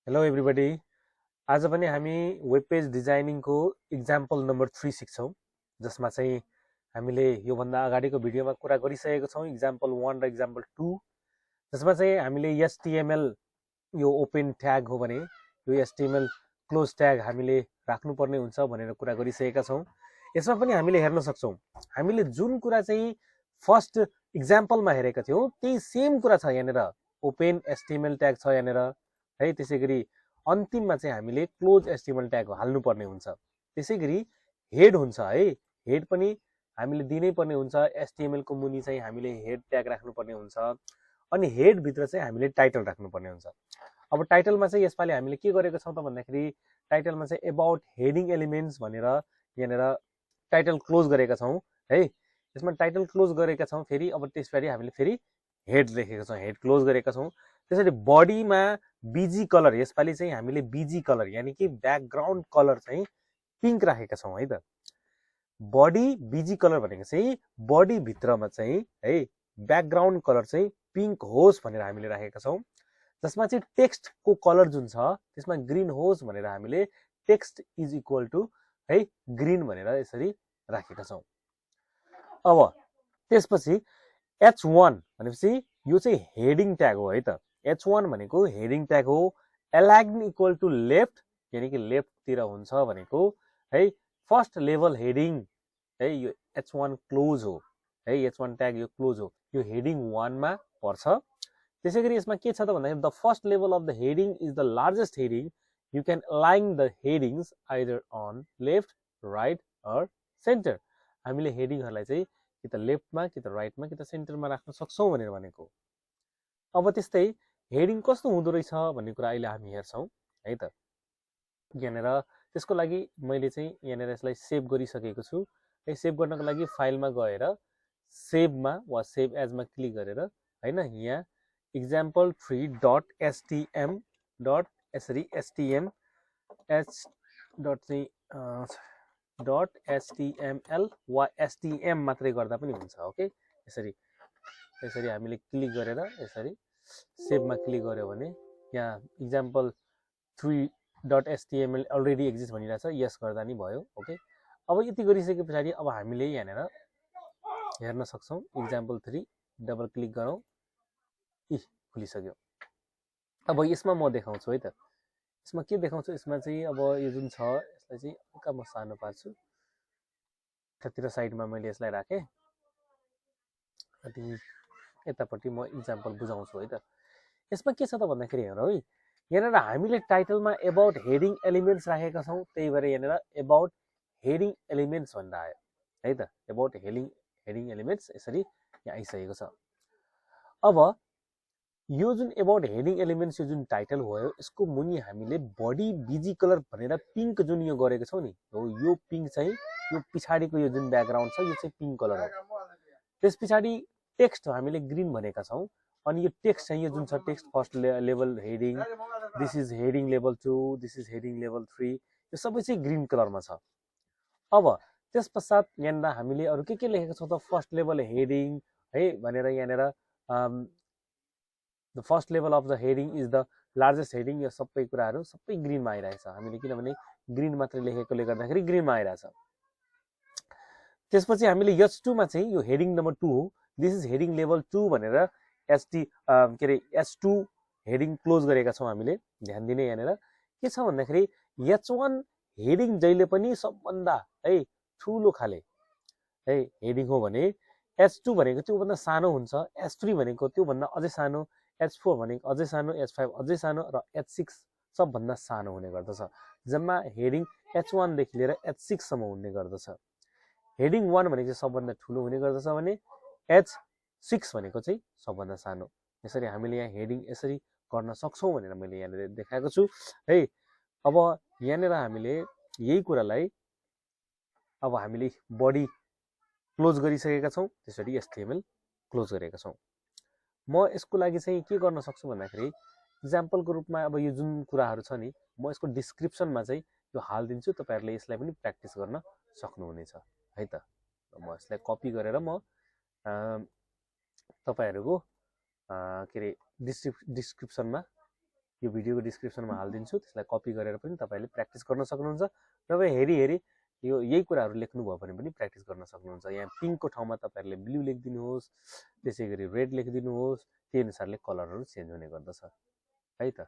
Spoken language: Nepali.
Hello everybody. आज पनि हामी वेब पेज डिजाइनिङको इक्जाम्पल नम्बर 3 सिक्छौँ, जसमा चाहिँ हामीले योभन्दा अगाडिको भिडियोमा कुरा गरिसकेको छौँ इक्जाम्पल 1 र इक्जाम्पल 2, जसमा चाहिँ हामीले एचटीएमएल यो ओपन ट्याग हो भने यो एचटीएमएल क्लोज ट्याग हामीले राख्नुपर्ने हुन्छ भनेर कुरा गरिसकेका छौँ। यसमा पनि हामीले हेर्न सक्छौँ, हामीले जुन कुरा चाहिँ फर्स्ट इक्जाम्पलमा हेरेका थियौँ त्यही सेम कुरा छ यहाँनिर। ओपन एचटीएमएल ट्याग छ यहाँनिर है। त्यसैगरी अन्तिममा चाहिँ हामीले क्लोज एचटीएमएल ट्याग हाल्नुपर्ने हुन्छ। त्यसैगरी हेड हुन्छ है, हेड पनि हामीले दिनै पर्ने हुन्छ। एचटीएमएल को मुनि चाहिँ हामीले हेड ट्याग राख्नुपर्ने हुन्छ, अनि हेड भित्र चाहिँ हामीले टाइटल राख्नुपर्ने हुन्छ। अब टाइटलमा चाहिँ यसपालि हामीले के गरेको छौँ त भन्दाखेरि टाइटलमा चाहिँ एबाउट हेडिङ एलिमेन्ट्स भनेर यहाँनिर टाइटल क्लोज गरेका छौँ है। यसमा टाइटल क्लोज गरेका छौँ, फेरि अब त्यसपछि हामीले फेरि हेड लेखेका छौँ, हेड क्लोज गरेका छौँ। त्यसरी बडीमा बीजी कलर, यसपालि चाहिँ हामीले बीजी कलर यानी कि ब्याकग्राउन्ड कलर चाहिँ पिङ्क राखेका छौँ है त। बडी बीजी कलर भनेको चाहिँ बडी भित्रमा चाहिँ है ब्याकग्राउन्ड कलर चाहिँ पिङ्क होस् भनेर हामीले राखेका छौँ। जसमा चाहिँ टेक्स्टको कलर जुन छ त्यसमा ग्रीन होस् भनेर हामीले टेक्स्ट इज इक्वल टु है ग्रीन भनेर यसरी राखेका छौँ। अब त्यसपछि H1 भनेपछि यो चाहिँ हेडिङ ट्याग हो है त। H1 भनेको हेडिङ ट्याग हो। एलाग्न इक्वल टु लेफ्ट यानी कि लेफ्टतिर हुन्छ भनेको है फर्स्ट लेभल हेडिङ है। यो H1 क्लोज हो है, H1 ट्याग यो क्लोज हो, यो हेडिङ 1 मा पर्छ। त्यसैगरी यसमा के छ त भन्दाखेरि the first level of the heading is the largest heading. You can align the headings either on left, right or centre. हामीले हेडिङहरूलाई चाहिँ कि त लेफ्टमा कि त राइटमा कि त सेन्टरमा राख्न सक्छौँ भनेर भनेको। अब त्यस्तै हेडिङ कस्तो हुँदो रहेछ भन्ने कुरा अहिले हामी हेर्छौँ है त। यहाँनिर त्यसको लागि मैले चाहिँ यहाँनिर यसलाई सेभ गरिसकेको छु है। सेभ गर्नको लागि फाइलमा गएर सेभमा वा सेभ एजमा क्लिक गरेर होइन यहाँ example3.stm डट यसरी stm h डट चाहिँ डट html वा stm मात्रै गर्दा पनि हुन्छ। ओके, यसरी यसरी हामीले क्लिक गरेर यसरी सेभमा क्लिक गर्यो भने यहाँ example3.html अलरेडी एक्जिस्ट भनिरहेछ, यस गर्दा नि भयो। ओके, अब यति गरिसके पछाडि अब हामीले यहाँनिर हेर्न सक्छौँ example3 डबल क्लिक गरौँ, खुलिसक्यो। अब यसमा म देखाउँछु है त। यसमा के देखाउँछु, यसमा चाहिँ अब यो जुन छ यसलाई चाहिँ हल्का म सानो पार्छु। यतातिर साइडमा मैले यसलाई राखेँ, अनि यतापट्टि म इक्जाम्पल बुझाउँछु है त। यसमा के छ त भन्दाखेरि हेर है, यहाँनिर हामीले टाइटलमा एबाउट हेडिङ एलिमेन्ट्स राखेका छौँ, त्यही भएर यहाँनिर एबाउट हेडिङ एलिमेन्ट्स भनेर आयो है त। एबाउट हेडिङ एलिमेन्ट्स यसरी यहाँ आइसकेको छ। अब यो जुन एबाउट हेडिङ एलिमेन्ट्स यो जुन टाइटल हो यसको मुनि हामीले बडी बीजी कलर भनेर पिङ्क जुन यो गरेको छौँ नि, यो पिङ्क चाहिँ यो पछाडिको यो जुन ब्याकग्राउन्ड छ यो चाहिँ पिङ्क कलर हो। त्यस पछाडि टेक्स्ट हामीले ग्रीन भनेका छौँ, अनि यो टेक्स्ट चाहिँ यो जुन छ text first level heading, this is heading level 2, this is heading level 3, यो सबै चाहिँ ग्रीन कलरमा छ। अब त्यस पश्चात यहाँनिर हामीले अरू के लेखेका छौँ त, फर्स्ट लेभल हेडिङ है भनेर यहाँनिर the first level of the heading is the largest heading, यो सबै कुराहरू सबै ग्रिनमा आइरहेछ। हामीले किनभने ग्रिन मात्रै लेखेकोले गर्दाखेरि ग्रिनमा आइरहेछ। त्यसपछि हामीले H2 मा चाहिँ यो हेडिङ नम्बर 2 हो, दिस इज हेडिङ लेभल 2 भनेर H2 हेडिङ क्लोज गरेका छौँ हामीले। ध्यान दिने यहाँनिर के छ भन्दाखेरि H1 हेडिङ जहिले पनि सबभन्दा है ठुलो खाले है हेडिङ हो भने H2 भनेको त्योभन्दा सानो हुन्छ, H3 भनेको त्योभन्दा अझै सानो, H4 भनेको अझै सानो, H5 अझै सानो र H6 सबभन्दा सानो हुने गर्दछ। जम्मा हेडिङ H1 देखि लिएर H6 सम्म हुने गर्दछ। हेडिङ 1 भनेको चाहिँ सबभन्दा ठुलो हुने गर्दछ भने H6 भनेको चाहिँ सबभन्दा सानो। यसरी हामीले यहाँ हेडिङ यसरी गर्न सक्छौँ भनेर मैले यहाँनिर देखाएको छु है। अब यहाँनिर हामीले यही कुरालाई अब हामीले बडी क्लोज गरिसकेका छौँ, त्यसरी HTML क्लोज गरेका छौँ। म यसको लागि चाहिँ के गर्न सक्छु भन्दाखेरि इक्जाम्पलको रूपमा अब यो जुन कुराहरू छ नि, म यसको डिस्क्रिप्सनमा चाहिँ यो हालिदिन्छु, तपाईँहरूले यसलाई पनि प्र्याक्टिस गर्न सक्नुहुनेछ है त। म यसलाई कपी गरेर म तपाईँहरूको के अरे डिस्क्रिप्सनमा यो भिडियोको डिस्क्रिप्सनमा हालिदिन्छु, त्यसलाई कपी गरेर पनि तपाईँले प्र्याक्टिस गर्न सक्नुहुन्छ। नभए हेरी यो यही कुराहरू लेख्नुभयो भने पनि प्र्याक्टिस गर्न सक्नुहुन्छ। यहाँ पिङ्कको ठाउँमा तपाईँहरूले ब्लू लेखिदिनुहोस्, त्यसै गरी रेड लेखिदिनुहोस्, त्यही अनुसारले कलरहरू चेन्ज हुने गर्दछ है त।